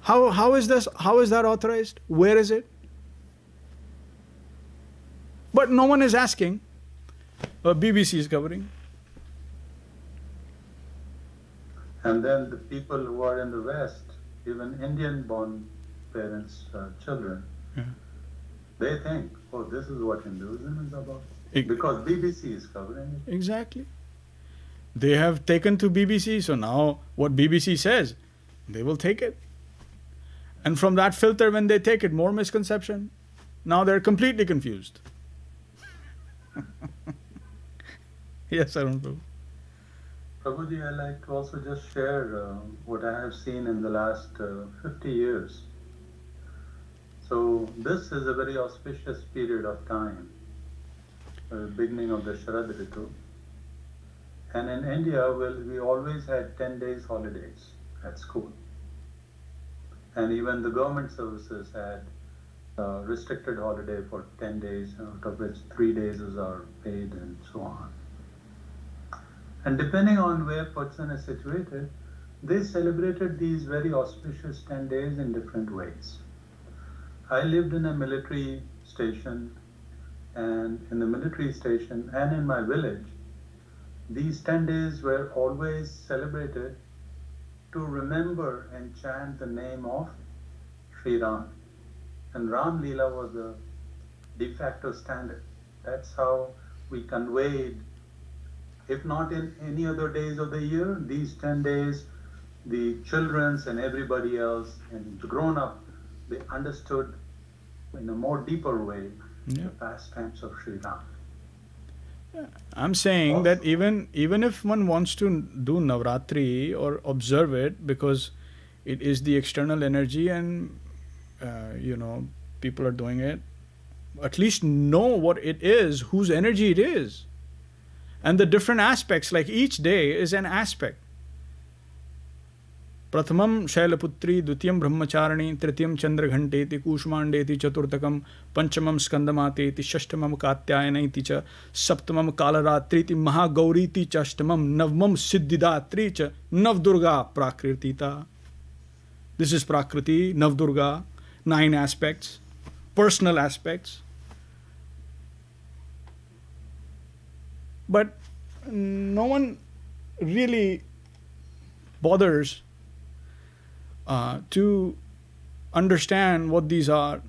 How is this? How is that authorized? Where is it? But no one is asking. BBC is covering. And then the people who are in the West, even Indian-born parents, children, they think, oh, this is what Hinduism is about. Because BBC is covering it. Exactly. They have taken to BBC, so now what BBC says, they will take it. And from that filter, when they take it, more misconception. Now they're completely confused. Yes, Arun Prabhu. Prabhuji, I'd like to also just share what I have seen in the last 50 years. So this is a very auspicious period of time, beginning of the Sharad Ritu. And in India, we always had 10 days holidays at school. And even the government services had restricted holiday for 10 days, out of which 3 days are paid and so on. And depending on where person is situated, they celebrated these very auspicious 10 days in different ways. I lived in a military station, and in the military station and in my village, these 10 days were always celebrated to remember and chant the name of Sri Ram. And Ram Leela was the de facto standard. That's how we conveyed, if not in any other days of the year, these 10 days, the children's and everybody else and the grown-up, they understood in a more deeper way the pastimes of Sri Ram. Yeah. I'm saying that even if one wants to do Navratri or observe it, because it is the external energy and people are doing it, at least know what it is, whose energy it is, and the different aspects. Like each day is an aspect. Prathamam Shailaputri, Dutiyam Brahmacharani, Tritiyam Chandraghanteti, Kushmandeti, Chaturtakam, Panchamam Skandamati, Shashtamam Katyayanaiti cha, Saptamam Kalaratriti, Mahagauriti Chashtamam, Navmam Siddhidatri cha, Navdurga Prakritita. This is Prakriti, Navdurga, 9 aspects, personal aspects. But no one really bothers to understand what these are,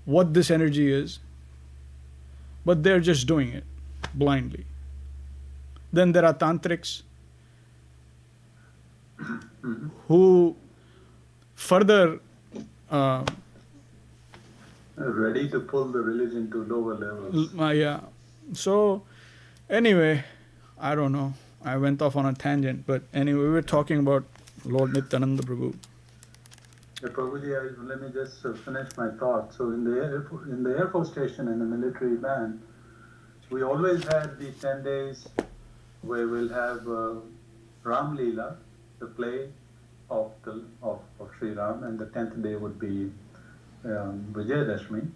what this energy is, but they're just doing it blindly. Then there are tantrics who further ready to pull the religion to lower levels. yeah. So anyway, I don't know. I went off on a tangent, but anyway, we were talking about Lord Nityananda Prabhu. Prabhuji, let me just finish my thought. So in the Air Force Station in the military band, we always had the 10 days where we'll have Ram Leela, the play of Sri Ram, and the 10th day would be Vijayadashmi.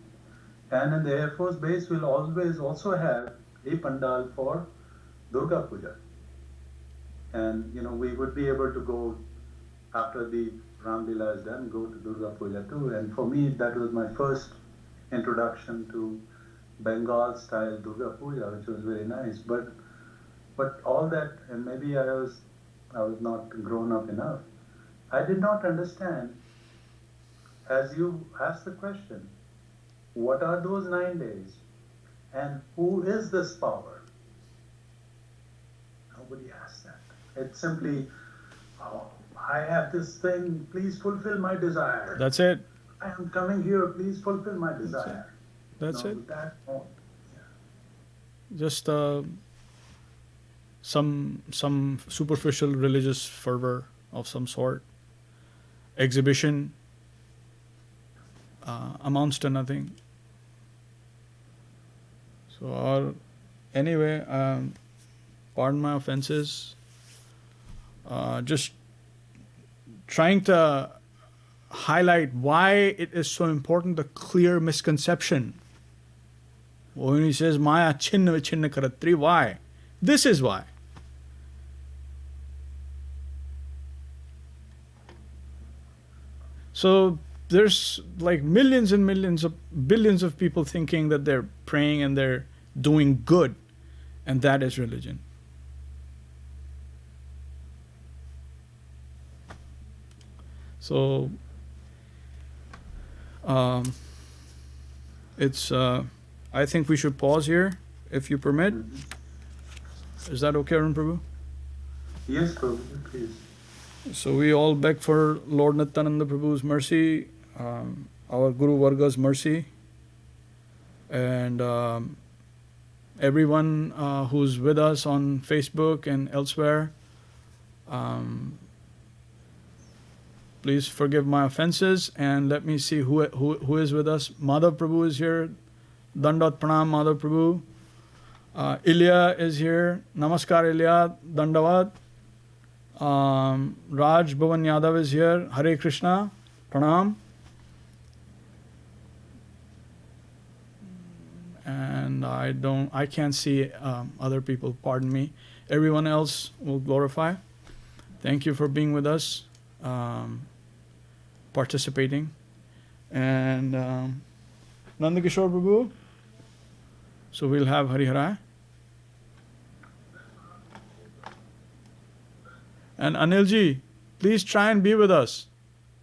And in the Air Force Base, we'll always also have a pandal for Durga Puja. And we would be able to go after the Ram Leela is done, go to Durga Puja too. And for me, that was my first introduction to Bengal style Durga Puja, which was very nice. But all that, and maybe I was not grown up enough. I did not understand, as you asked the question, what are those 9 days? And who is this power? Nobody asked that. It's simply, I have this thing, please fulfill my desire. That's it. I am coming here, please fulfill my desire. That's it. That won't. Just some superficial religious fervor of some sort. Exhibition amounts to nothing. So, anyway, pardon my offenses. Just trying to highlight why it is so important, the clear misconception. When he says Maya chinna vichinna karatri, why? This is why. So there's like millions and millions of billions of people thinking that they're praying and they're doing good, and that is religion. So it's I think we should pause here, if you permit. Is that okay, Arun Prabhu? Yes, Prabhu, please. So we all beg for Lord Nityananda Prabhu's mercy, our Guru Varga's mercy, and everyone who's with us on Facebook and elsewhere. Please forgive my offenses, and let me see who is with us. Madhav Prabhu is here. Dandat Pranam Madhav Prabhu. Ilya is here. Namaskar Ilya. Dandavat. Raj Bhavan Yadav is here. Hare Krishna. Pranam. And I can't see other people, pardon me. Everyone else will glorify. Thank you for being with us, participating. And Nandakishore Prabhu. So we'll have Harihara. And Anilji, please try and be with us.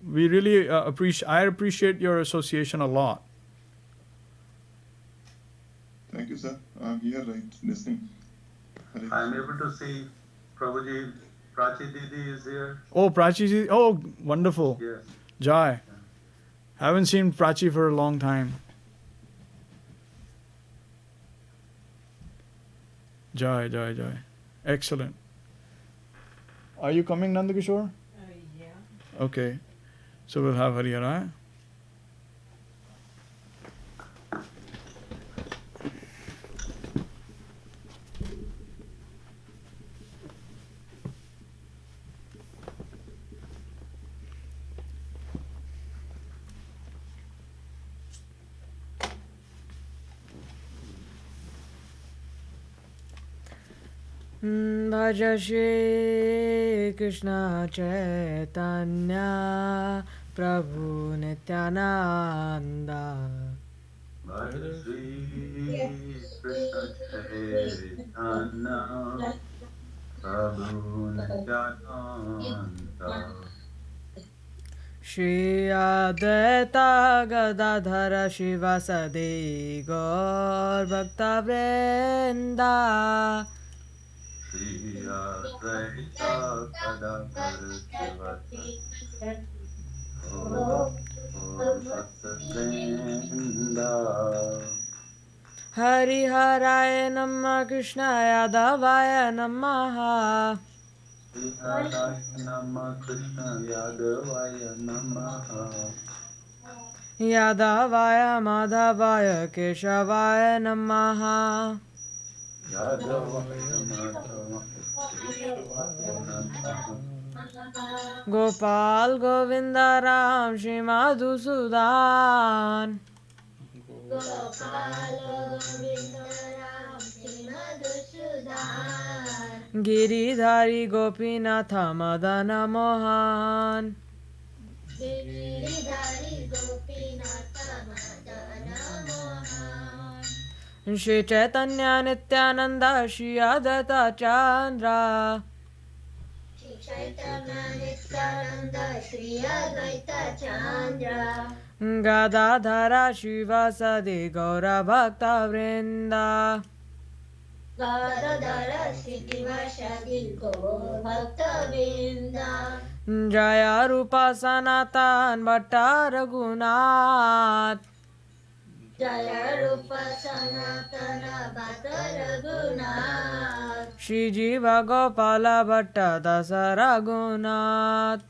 We really appreciate your association a lot. Thank you, sir. I'm here, right, listening. I'm able to see Prabhuji. Prachi Didi is here. Oh, Prachi ji. Oh, wonderful. Yes. Jai. Haven't seen Prachi for a long time. Jai, Jai, Jai. Excellent. Are you coming, Nandakishore? Yeah. Okay. So we'll have Harihara. Bhaja Shri Krishna Chaitanya Prabhu Nityananda Hare Shri Krishna Chaitanya Prabhu Nityananda Shri Advaita Gadadhara Shivasadi Gaur Bhakta Vrinda Shri Advaita Gadadhara Shivasadi Gaur Bhakta Vrinda Hari Haraya Namah Krishnaya Yadavaya Namaha Śrīdhar Nama Krishna Yadavaya Namaha Yadavaya Madhavaya Keshavaya Namaha Yadavaya Madhavaya Keshavaya Namaha Gopal Govinda Ram Shri Madhusudan Giridhari Gopinatha Madana Mohan Shri Chaitanya Nityananda Shri Advaita Chandra Gadadhara Shivasadi Gaura Bhakta Vrinda Jaya Rupa Sanatan Bhatta Raghunath Shri Jiva Gopala Bhatta Dasa Raghunath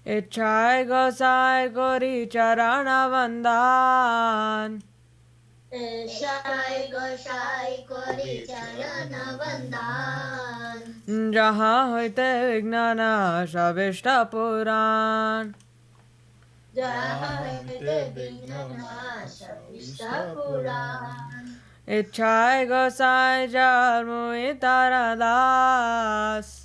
Ichhai Gosai Gori Charana Vandan Jaha hoite Vignana Shavishta Puran Ichhai Gosai Jarmui Taradas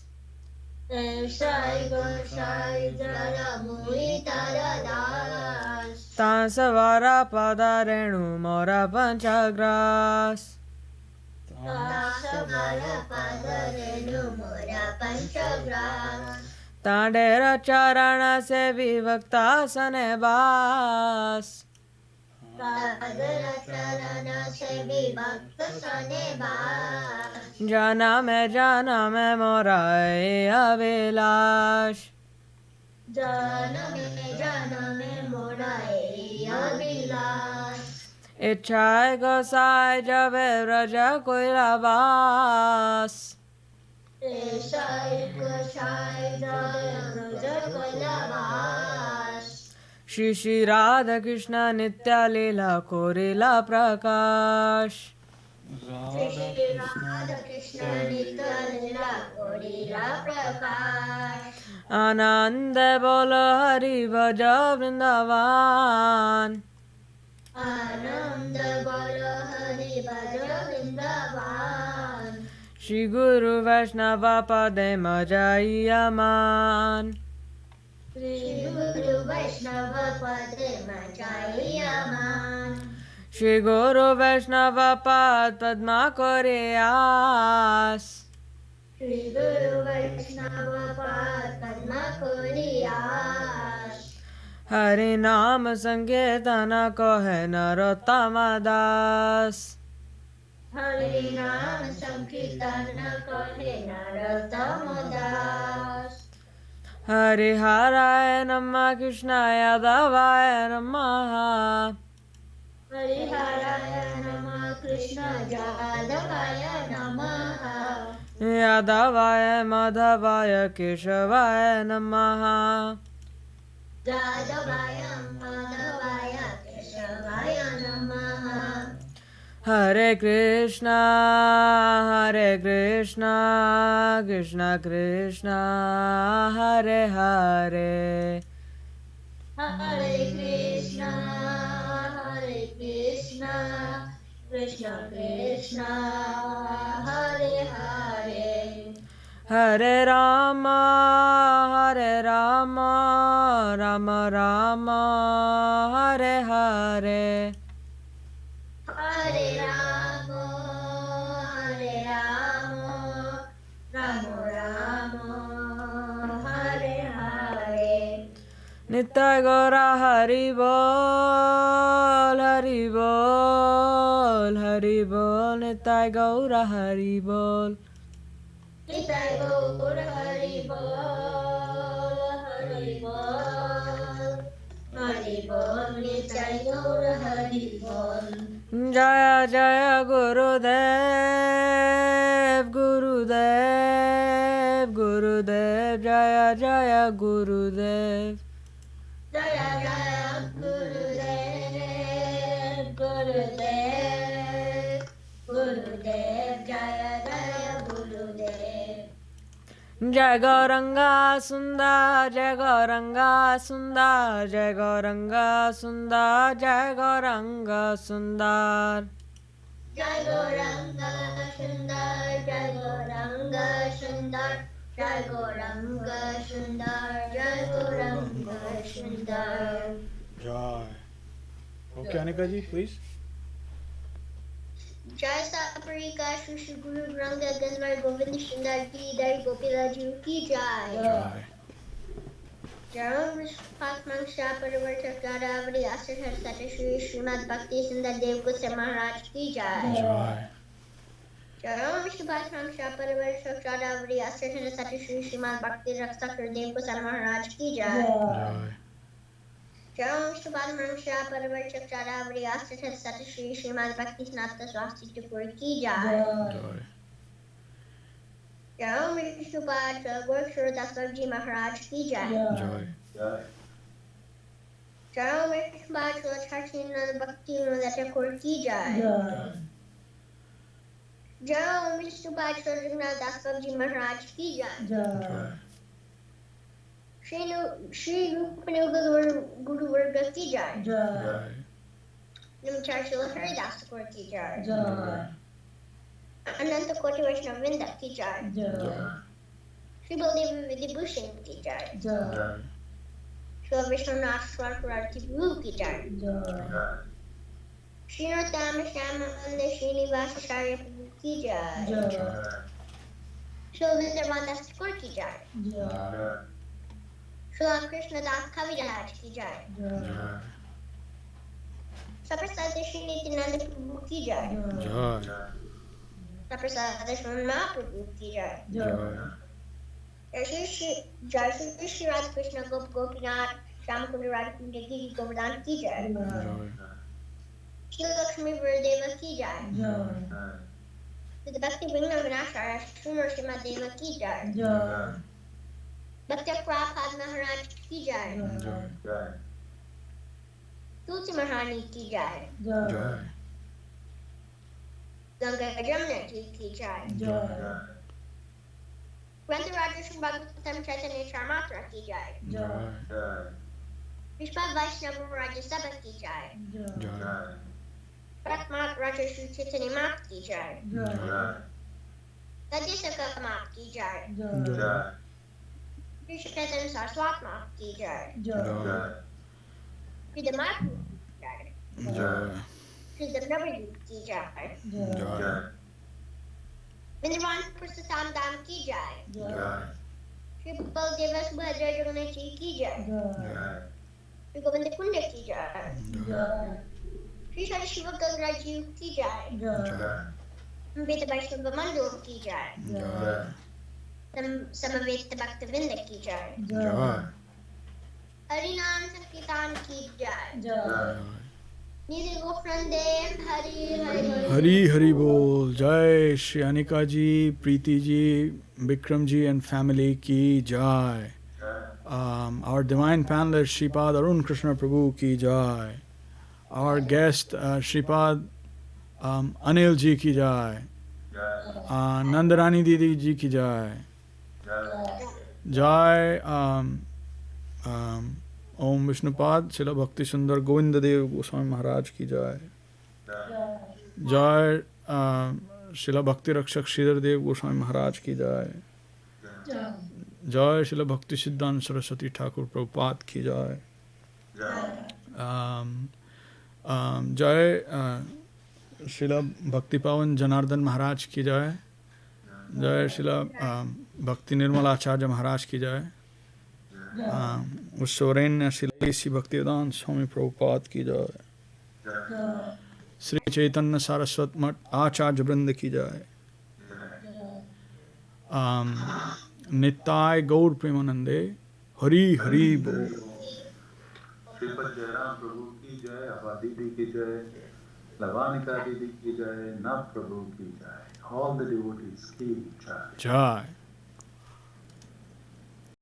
Tansavara Padarenu Mora Panchagras Tandera Charana Se Vivakta Sanebas Jana me morai avilash Ichhai Gosai Jave Vraja Kuilavas Shri Shri Radha Krishna Nitya Leela Korila Prakash Anand Bolo Hari Bhaja Vrindavan Shri Guru Vaishnava Pade Majayaman Shri Guru Vaishnava Pad Padma Koreyas Hari Naam Sankirtana Kohe Narottama Das Hari Haraya Namah Krishnaya Yadavaya Namaha Yadavaya Madhavaya Keshavaya Namaha Hare Krishna Krishna Krishna Hare Hare Krishna Krishna Hare Hare Hare Rama Hare Rama, Rama Rama, Hare Hare. Hare Rama, Hare Rama, Rama Rama, Hare Hare. Nitya Gaura Hari Bol, Hari Bol, Hari Bol, Nitya Gaura Hari Bol. Nitai Gaura Hari Bol, Hari Bol, Hari Bol, Nitai Gaura Hari Bol. Jaya Jaya Gurudev, Gurudev, Gurudev, Jaya Jaya Gurudev. Jaya Jaya Gurudev, Gurudev, Gurudev, Jaya Jaya Gurudev. Jai Gauranga Sundar, Jai Gauranga Sundar, Jai Gauranga Sundar, Jai Gauranga Sundar. Jai Gauranga Sundar, Jai Gauranga Sundar, Jai Gauranga Sundar, Jai Gauranga Sundar. Jai. Okay, Anika ji, please. Jai Saparika Shri Guru Ranga Ganmar Govind Sundar Ki Jai Gopilaju Ki Jai. Jai. Jaram Vishwatman Shaparavartak Gadavari Asir Sata Shri Srimad Bhakti Sundar Dev-Goswāmī Mahārāj Ki Jai. Jai. Jaram Vishwatman Shaparavartak Gadavari Asir Sata Shri Srimad Bhakti Rakṣhak Dev-Goswāmī Mahārāj Ki Jai. Jai. Jaram Vishwatman Shaparavartak Gadavari Asir Sata Shri Srimad Bhakti Snata Swasti Thakur Ki Jai. Jai. Jaram Vishwatman Gurukshurdasaji Mahārāj Ki Jai. Jai. Jaram Vishwatman Chartinal Bhakti Thakur Ki Jai. Jaram Vishwatman Dasabji Mahārāj Ki Jai. Shri Rupanuga Guru Varga Ki Jai. Jai. Namachar Śrīla Haridas Thakur Ki Jai. Ananta Koti Vaishnava Vrinda Ki Jai. Shri Baldev Vidibhushan Ki Jai. Shri Vishwanath Swarparati Guru Ki Jai. Shri Narottam Shyamanda Srinivasacharya Prabhu Ki Jai. Shri Vindravandas Thakur Ki Jai. Shri Krishna Das Kaviraj Ki Jai. Saprasada Shri Nityananda Prabhu Ki Jai. Jai. Saprasada Shri Mahaprabhu Ki Jai. Jai. Jai Shri Radha Krishna Gop Gopinath Shyamakunda Radhakunda Giri Govardhan Ki Jai. Shri Lakshmi Varadeva Ki Jai. With the Bhakti Vinayavashara Shri Narasimha Deva Ki Jai. Bhakti Prabhupada Mahārāj Ki Jai. Tulsi Maharani Ki Jai. Jai. Ganga Jamuna Ki Jai. Grantha Raja Shri Bhagavatam Chaitanya Charmatra Ki Jai. Vishwa Vaishnava Raja Sabha Ki Jai. Pratmat Raja Shri Chaitanya Mat Ki Jai. Tadisaka Mat Ki Jai. Shri Chaitanya Saraswat Mat Ki Jai. Shri Dhammapu Ki Jai. Shri Dhammavu Ki Jai. Vrindavan Prastham Dham Ki Jai. Shri Baldev Subhadra Jagannath Ji Ki Jai. Shri Govinda Kunda Ki Jai. Shri Shri Shiva Gangraju Ki Jai. Samaveta Vaishnava Mandal Ki Jai. Samaveta Bhaktavinda Ki Jai. Harinam Sankirtan Ki Jai. Nidhi Goprandev Hari Hari. Hari Hari Bol. Jai Shri Anika ji, Preeti ji, Bikram ji and family ki Jai. Our divine panelist Shripad Arun Krishna Prabhu ki Jai. Our guest Shripad Anil ji ki Jai. Nandarani Didi ji ki Jai. Jai Om Vishnupad Śrīla Bhakti Sundar Govinda Dev-Goswāmī Mahārāj ki Jai. Jai Śrīla Bhakti Rakṣhak Śrīdhar Dev-Goswāmī Mahārāj ki Jai. जय श्रील भक्ति सिद्धांत सरस्वती ठाकुर प्रभुपाद की जय। जय श्रील भक्ति पावन जनार्दन महाराज की जय। जय श्रील भक्ति निर्मलाचार्य महाराज की जय। उस्सवरेण्य श्री भक्तिवेदांत स्वामी प्रभुपाद की जय। श्री चैतन्य सारस्वत मठ आचार्य वृंद की जय। निताय गौर प्रेमानंदे हरि हरि बोल। श्रीपद जयराम प्रभु की जय, अबा दीदी की जय, लवानिका दीदी की जय, नव प्रभु की जय, all the devotees की जय। जय।